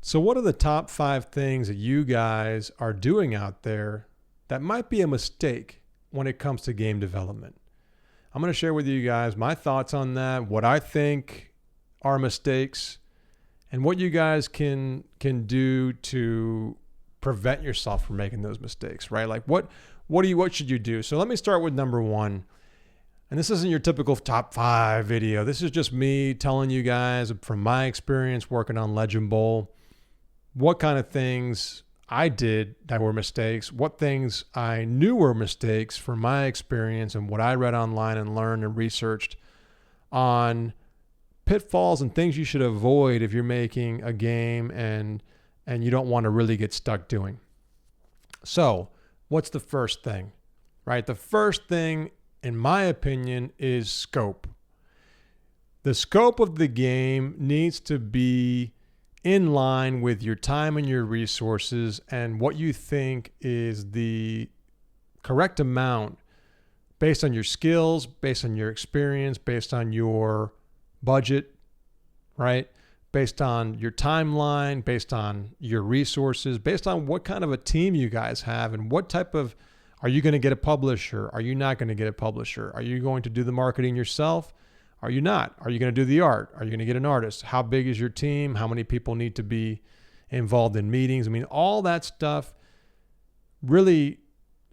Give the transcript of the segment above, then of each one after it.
So what are the top 5 things that you guys are doing out there that might be a mistake when it comes to game development? I'm going to share with you guys my thoughts on that, what I think are mistakes, and what you guys can do to prevent yourself from making those mistakes, right? Like what should you do? So let me start with number 1. And this isn't your typical top 5 video. This is just me telling you guys from my experience working on Legend Bowl, what kind of things I did that were mistakes, what things I knew were mistakes from my experience and what I read online and learned and researched on pitfalls and things you should avoid if you're making a game and you don't want to really get stuck doing. So what's the first thing, right? The first thing, in my opinion, is scope. The scope of the game needs to be in line with your time and your resources and what you think is the correct amount based on your skills, based on your experience, based on your budget, right? Based on your timeline, based on your resources, based on what kind of a team you guys have and what type of, are you going to get a publisher? Are you not going to get a publisher? Are you going to do the marketing yourself? Are you not? Are you going to do the art? Are you going to get an artist? How big is your team? How many people need to be involved in meetings? I mean, all that stuff really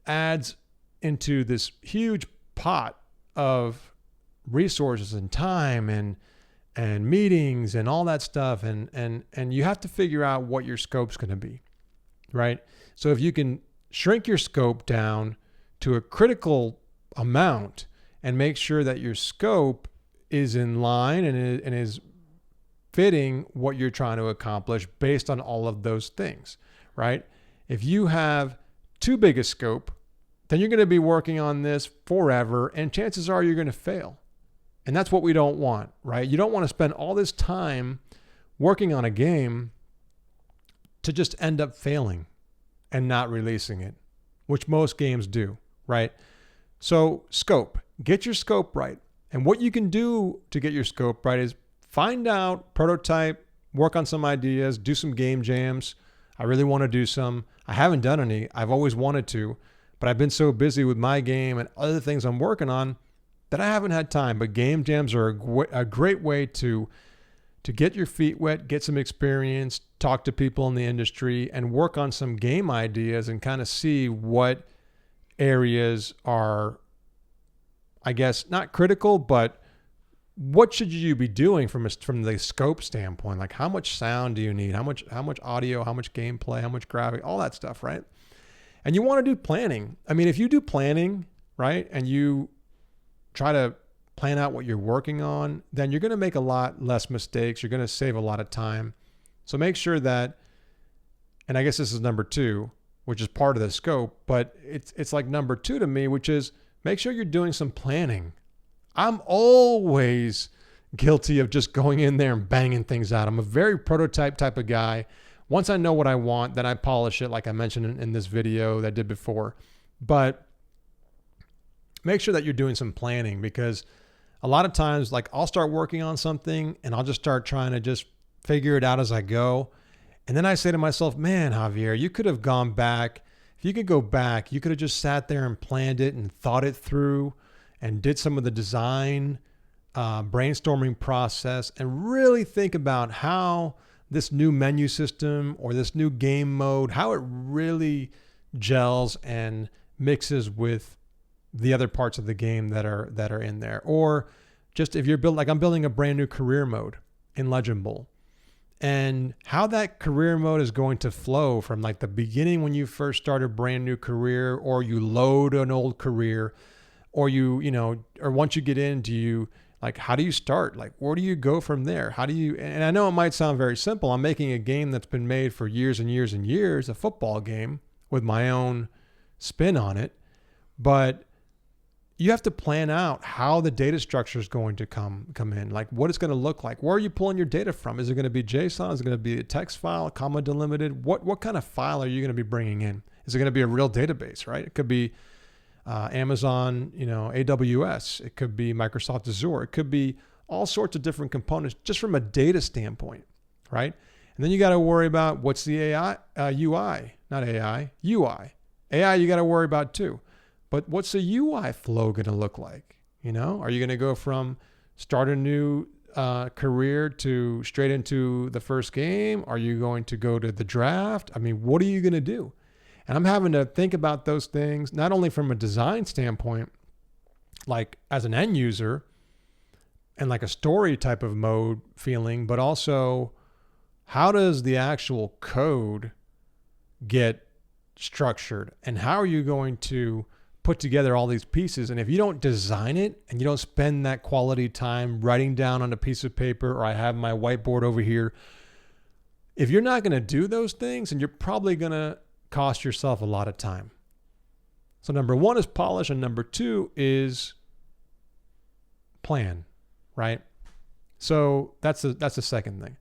adds into this huge pot of resources and time and meetings and all that stuff. And you have to figure out what your scope's going to be, right? So if you can shrink your scope down to a critical amount and make sure that your scope is in line and is fitting what you're trying to accomplish based on all of those things, right? If you have too big a scope, then you're going to be working on this forever, and chances are you're going to fail. And that's what we don't want, right? You don't want to spend all this time working on a game to just end up failing and not releasing it, which most games do, right? So scope, get your scope right. And what you can do to get your scope right is find out, prototype, work on some ideas, do some game jams. I really want to do some. I haven't done any. I've always wanted to, but I've been so busy with my game and other things I'm working on that I haven't had time. But game jams are a great way to get your feet wet, get some experience, talk to people in the industry, and work on some game ideas and kind of see what areas are, I guess, not critical, but what should you be doing from the scope standpoint? Like how much sound do you need? How much audio, how much gameplay, how much graphic, all that stuff, right? And you want to do planning. I mean, if you do planning, right, and you try to plan out what you're working on, then you're going to make a lot less mistakes. You're going to save a lot of time. So make sure that, and I guess this is number 2, which is part of the scope, but it's like number 2 to me, which is make sure you're doing some planning. I'm always guilty of just going in there and banging things out. I'm a very prototype type of guy. Once I know what I want, then I polish it like I mentioned in this video that I did before. But make sure that you're doing some planning, because a lot of times, like, I'll start working on something and I'll just start trying to just figure it out as I go. And then I say to myself, man, Javier, you could have gone back. If you could go back, you could have just sat there and planned it and thought it through and did some of the design, brainstorming process, and really think about how this new menu system or this new game mode, how it really gels and mixes with the other parts of the game that are in there. Or just if you're like I'm building a brand new career mode in Legend Bowl, and how that career mode is going to flow from like the beginning when you first start a brand new career, or you load an old career, or or once you get in, how do you start? Like, where do you go from there? How do you, and I know it might sound very simple. I'm making a game that's been made for years and years and years, a football game with my own spin on it, but you have to plan out how the data structure is going to come in, like what it's going to look like. Where are you pulling your data from? Is it going to be JSON? Is it going to be a text file, comma delimited? What kind of file are you going to be bringing in? Is it going to be a real database, right? It could be Amazon, AWS. It could be Microsoft Azure. It could be all sorts of different components just from a data standpoint, right? And then you got to worry about what's the AI, UI, not AI, UI. AI you got to worry about too. But what's the UI flow going to look like? Are you going to go from start a new career to straight into the first game? Are you going to go to the draft? I mean, what are you going to do? And I'm having to think about those things, not only from a design standpoint, like as an end user and like a story type of mode feeling, but also how does the actual code get structured and how are you going to put together all these pieces? And if you don't design it and you don't spend that quality time writing down on a piece of paper, or I have my whiteboard over here, if you're not going to do those things, and you're probably going to cost yourself a lot of time. So number one is polish, and number two is plan, right? So that's the second thing.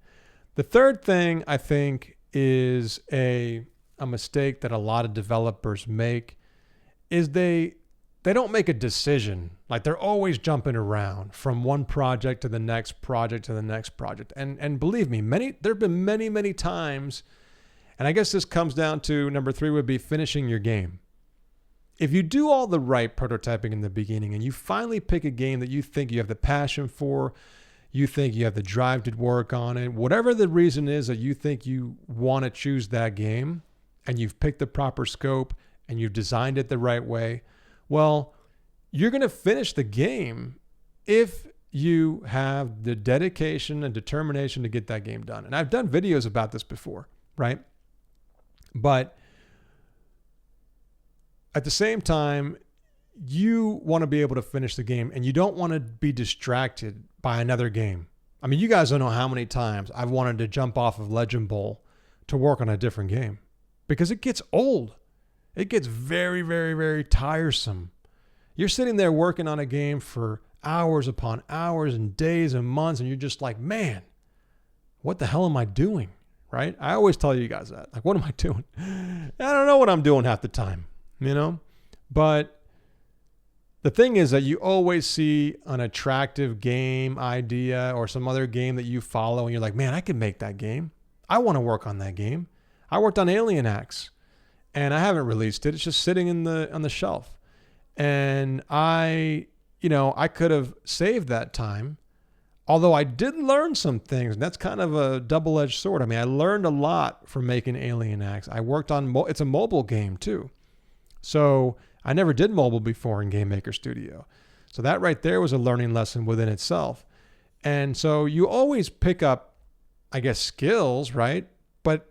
The third thing I think is a mistake that a lot of developers make is they don't make a decision. Like they're always jumping around from one project to the next project to the next project. And believe me, there have been many times, and I guess this comes down to number three would be finishing your game. If you do all the right prototyping in the beginning and you finally pick a game that you think you have the passion for, you think you have the drive to work on it, whatever the reason is that you think you want to choose that game, and you've picked the proper scope and you've designed it the right way, well, you're going to finish the game if you have the dedication and determination to get that game done. And I've done videos about this before, right? But at the same time, you want to be able to finish the game and you don't want to be distracted by another game. I mean, you guys don't know how many times I've wanted to jump off of Legend Bowl to work on a different game because it gets old. It gets very, very, very tiresome. You're sitting there working on a game for hours upon hours and days and months, and you're just like, man, what the hell am I doing? Right? I always tell you guys that. Like, what am I doing? I don't know what I'm doing half the time, But the thing is that you always see an attractive game idea or some other game that you follow, and you're like, man, I could make that game. I want to work on that game. I worked on Alien X, and I haven't released it. It's just sitting on the shelf. And I could have saved that time, although I did learn some things. And that's kind of a double-edged sword. I mean, I learned a lot from making Alien X. I worked on, it's a mobile game too. So I never did mobile before in Game Maker Studio. So that right there was a learning lesson within itself. And so you always pick up, I guess, skills, right? But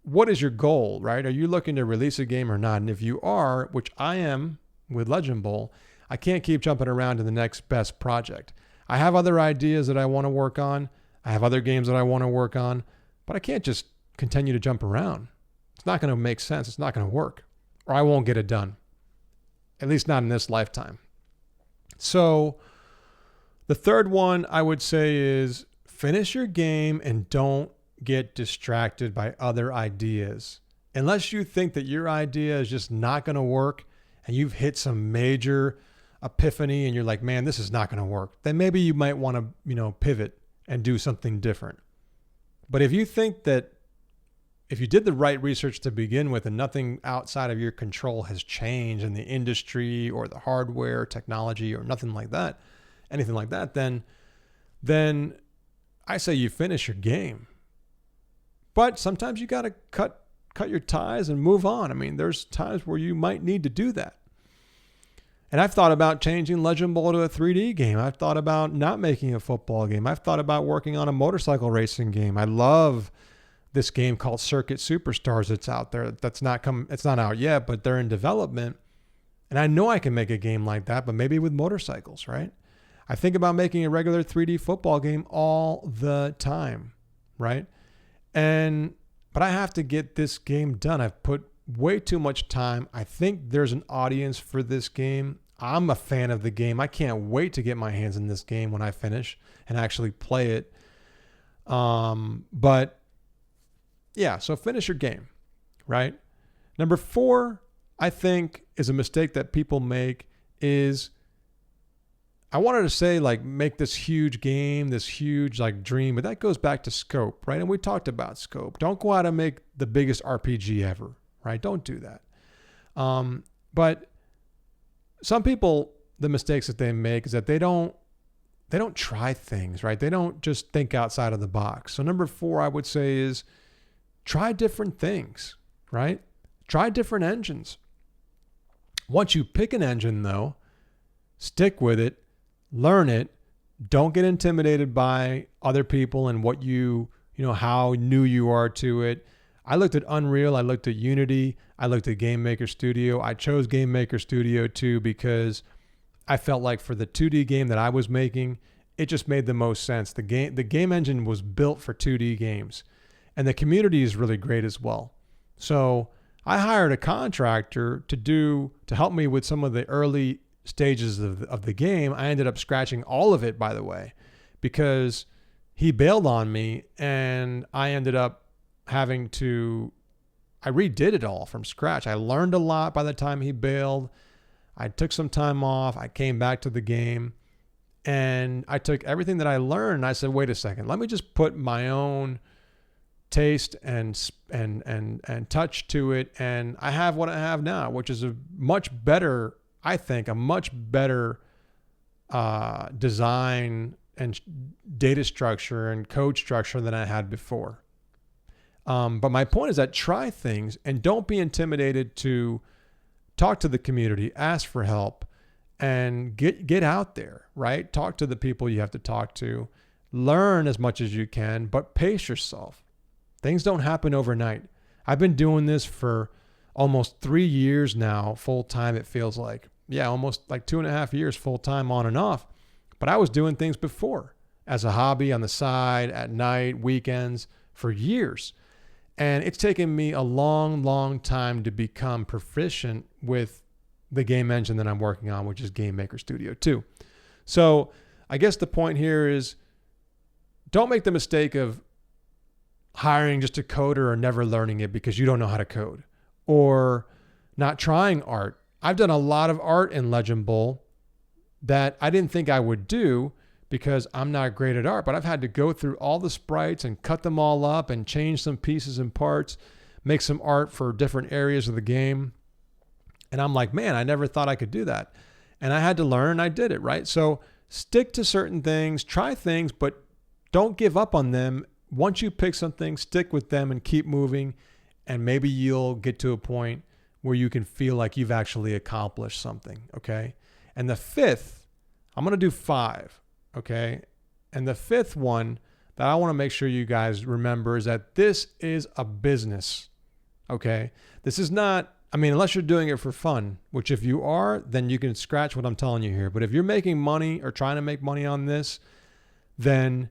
what is your goal, right? Are you looking to release a game or not? And if you are, which I am with Legend Bowl, I can't keep jumping around to the next best project. I have other ideas that I want to work on. I have other games that I want to work on, but I can't just continue to jump around. It's not going to make sense. It's not going to work, or I won't get it done. At least not in this lifetime. So the third one I would say is finish your game and don't get distracted by other ideas. Unless you think that your idea is just not going to work and you've hit some major epiphany and you're like, man, this is not going to work, then maybe you might want to, pivot and do something different. But if you think that if you did the right research to begin with and nothing outside of your control has changed in the industry or the hardware, technology, or nothing like that, anything like that, then I say you finish your game. But sometimes you got to cut your ties and move on. I mean, there's times where you might need to do that. And I've thought about changing Legend Bowl to a 3D game. I've thought about not making a football game. I've thought about working on a motorcycle racing game. I love this game called Circuit Superstars that's out there. It's not out yet, but they're in development. And I know I can make a game like that, but maybe with motorcycles, right? I think about making a regular 3D football game all the time, right? But I have to get this game done. I've put way too much time. I think there's an audience for this game. I'm a fan of the game. I can't wait to get my hands in this game when I finish and actually play it. But yeah, so finish your game, right? Number 4, I think, is a mistake that people make is I wanted to say like make this huge game, this huge like dream, but that goes back to scope, right? And we talked about scope. Don't go out and make the biggest RPG ever, right? Don't do that. But some people, the mistakes that they make is that they don't try things, right? They don't just think outside of the box. So number 4, I would say, is try different things, right? Try different engines. Once you pick an engine though, stick with it, learn it. Don't get intimidated by other people and what how new you are to it. I looked at Unreal, I looked at Unity, I looked at Game Maker Studio. I chose Game Maker Studio 2 because I felt like for the 2D game that I was making, it just made the most sense. The game engine was built for 2D games, and the community is really great as well. So I hired a contractor to help me with some of the early stages of the game. I ended up scratching all of it, by the way, because he bailed on me, and I ended up I redid it all from scratch. I learned a lot by the time he bailed. I took some time off. I came back to the game, and I took everything that I learned, and I said, wait a second, let me just put my own taste and touch to it. And I have what I have now, which is a much better design and data structure and code structure than I had before. But my point is that try things and don't be intimidated to talk to the community, ask for help, and get out there, right? Talk to the people you have to talk to, learn as much as you can, but pace yourself. Things don't happen overnight. I've been doing this for almost 3 years now, full time, it feels like. Yeah, almost like 2.5 years full time on and off. But I was doing things before as a hobby on the side, at night, weekends, for years. And it's taken me a long, long time to become proficient with the game engine that I'm working on, which is Game Maker Studio 2. So I guess the point here is don't make the mistake of hiring just a coder or never learning it because you don't know how to code, or not trying art. I've done a lot of art in Legend Bowl that I didn't think I would do because I'm not great at art, but I've had to go through all the sprites and cut them all up and change some pieces and parts, make some art for different areas of the game. And I'm like, man, I never thought I could do that. And I had to learn, and I did it, right? So stick to certain things, try things, but don't give up on them. Once you pick something, stick with them and keep moving. And maybe you'll get to a point where you can feel like you've actually accomplished something, okay? And the 5th, I'm going to do 5, okay? And the 5th one that I want to make sure you guys remember is that this is a business, okay? This is not, unless you're doing it for fun, which if you are, then you can scratch what I'm telling you here. But if you're making money or trying to make money on this, then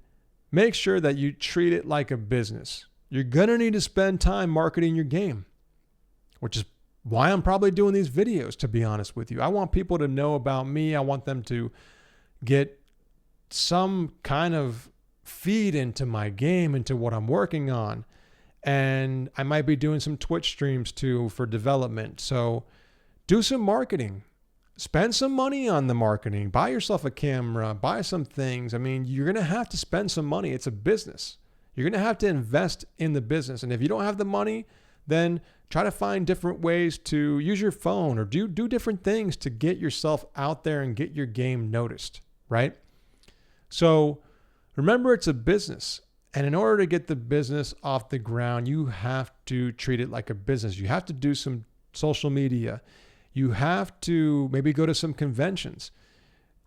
make sure that you treat it like a business. You're going to need to spend time marketing your game, which is why I'm probably doing these videos, to be honest with you. I want people to know about me. I want them to get some kind of feed into my game, into what I'm working on. And I might be doing some Twitch streams too for development. So do some marketing. Spend some money on the marketing. Buy yourself a camera. Buy some things. You're going to have to spend some money. It's a business. You're going to have to invest in the business. And if you don't have the money, then try to find different ways to use your phone or do different things to get yourself out there and get your game noticed, right? So remember, it's a business. And in order to get the business off the ground, you have to treat it like a business. You have to do some social media. You have to maybe go to some conventions.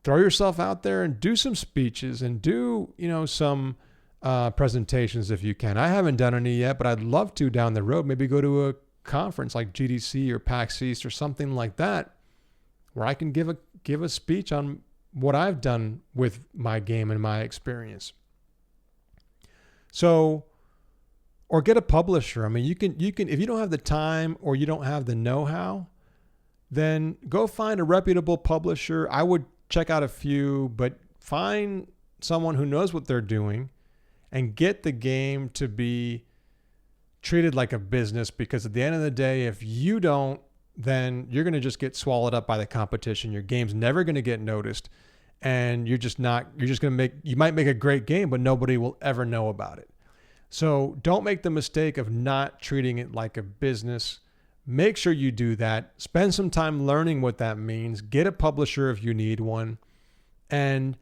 Throw yourself out there and do some speeches and do, some presentations if you can. I haven't done any yet, but I'd love to down the road. Maybe go to a conference like GDC or PAX East or something like that, where I can give a speech on what I've done with my game and my experience. So, or get a publisher. You can if you don't have the time or you don't have the know-how, then go find a reputable publisher. I would check out a few, but find someone who knows what they're doing and get the game to be treated like a business, because at the end of the day, if you don't, then you're going to just get swallowed up by the competition. Your game's never going to get noticed, and you're just going to you might make a great game, but nobody will ever know about it. So don't make the mistake of not treating it like a business. Make sure you do that. Spend some time learning what that means. Get a publisher if you need one, and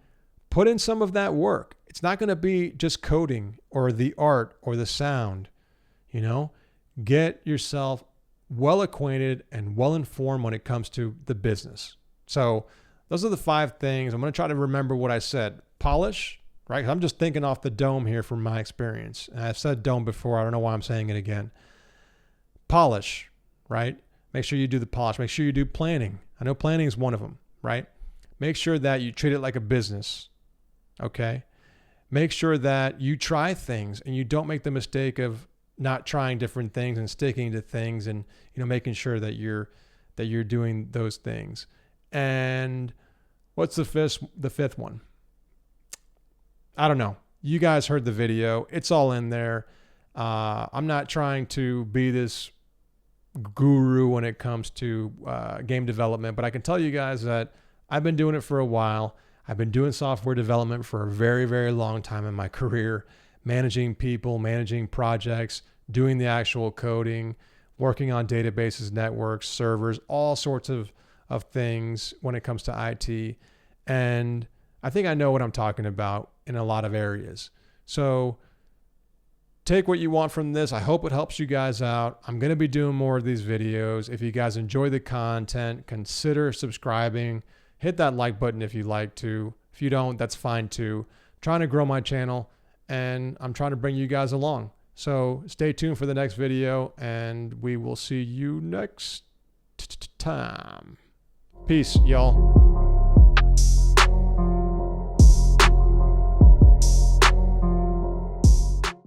put in some of that work. It's not going to be just coding or the art or the sound. Get yourself well acquainted and well informed when it comes to the business. So those are the 5 things. I'm going to try to remember what I said. Polish, right? 'Cause I'm just thinking off the dome here from my experience. And I've said dome before. I don't know why I'm saying it again. Polish, right? Make sure you do the polish. Make sure you do planning. I know planning is one of them, right? Make sure that you treat it like a business, okay? Make sure that you try things and you don't make the mistake of not trying different things and sticking to things, and making sure that you're doing those things. And what's the fifth one? I don't know. You guys heard the video. It's all in there. I'm not trying to be this guru when it comes to game development, but I can tell you guys that I've been doing it for a while. I've been doing software development for a very, very long time in my career, managing people, managing projects, doing the actual coding, working on databases, networks, servers, all sorts of things when it comes to IT. And I think I know what I'm talking about in a lot of areas. So take what you want from this. I hope it helps you guys out. I'm going to be doing more of these videos. If you guys enjoy the content, consider subscribing. Hit that like button if you like to. If you don't, that's fine too. I'm trying to grow my channel, and I'm trying to bring you guys along. So stay tuned for the next video, and we will see you next time. Peace, y'all.